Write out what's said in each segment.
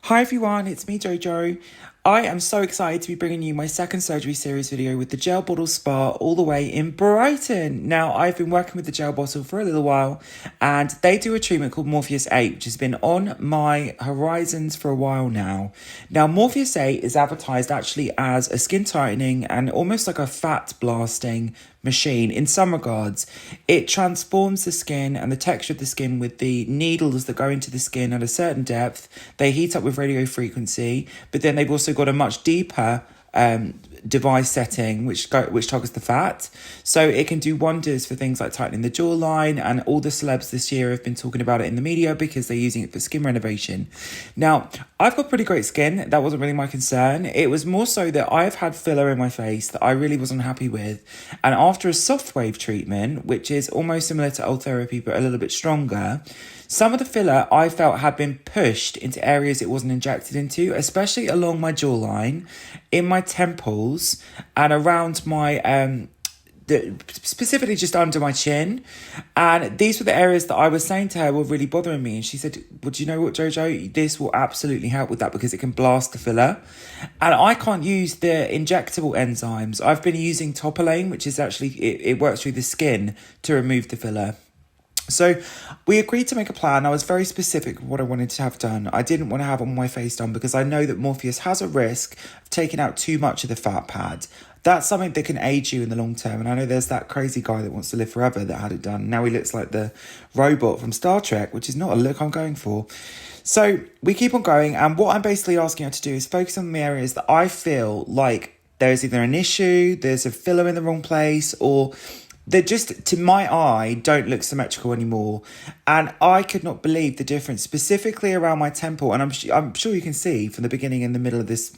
Hi everyone, it's me Jojo. I am so excited to be bringing you my second surgery series video with the gel bottle spa all the way in Brighton. Now, I've been working with the gel bottle for a little while and they do a treatment called Morpheus8, which has been on my horizons for a while now. Now, Morpheus8 is advertised actually as a skin tightening and almost like a fat blasting machine in some regards. It transforms the skin and the texture of the skin with the needles that go into the skin at a certain depth. They heat up with radio frequency, but then they've also got a much deeper device setting which targets the fat, so it can do wonders for things like tightening the jawline, and all the celebs this year have been talking about it in the media because they're using it for skin renovation. Now, I've got pretty great skin. That wasn't really my concern. It was more so that I've had filler in my face that I really wasn't happy with, and after a soft wave treatment, which is almost similar to old therapy but a little bit stronger, some of the filler I felt had been pushed into areas it wasn't injected into, especially along my jawline, in my temples, and around my, specifically just under my chin. And these were the areas that I was saying to her were really bothering me. And she said, well, do you know what, Jojo? This will absolutely help with that because it can blast the filler. And I can't use the injectable enzymes. I've been using Topolane, which is actually, it works through the skin to remove the filler. So we agreed to make a plan. I was very specific with what I wanted to have done. I didn't want to have on my face done because I know that Morpheus has a risk of taking out too much of the fat pad. That's something that can aid you in the long term. And I know there's that crazy guy that wants to live forever that had it done. Now he looks like the robot from Star Trek, which is not a look I'm going for. So we keep on going. And what I'm basically asking her to do is focus on the areas that I feel like there's either an issue, there's a filler in the wrong place, or they just, to my eye, don't look symmetrical anymore. And I could not believe the difference, specifically around my temple. And I'm sure you can see from the beginning and the middle of this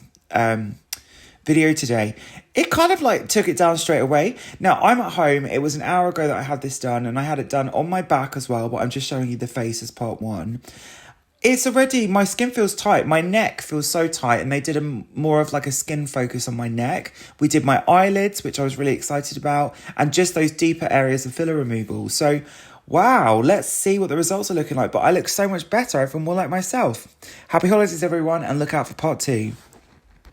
video today, it kind of like took it down straight away. Now, I'm at home. It was an hour ago that I had this done, and I had it done on my back as well, but I'm just showing you the face as part one. It's already, my skin feels tight. My neck feels so tight, and they did more of like a skin focus on my neck. We did my eyelids, which I was really excited about, and just those deeper areas of filler removal. So, wow, let's see what the results are looking like. But I look so much better. I feel more like myself. Happy holidays, everyone, and look out for part 2.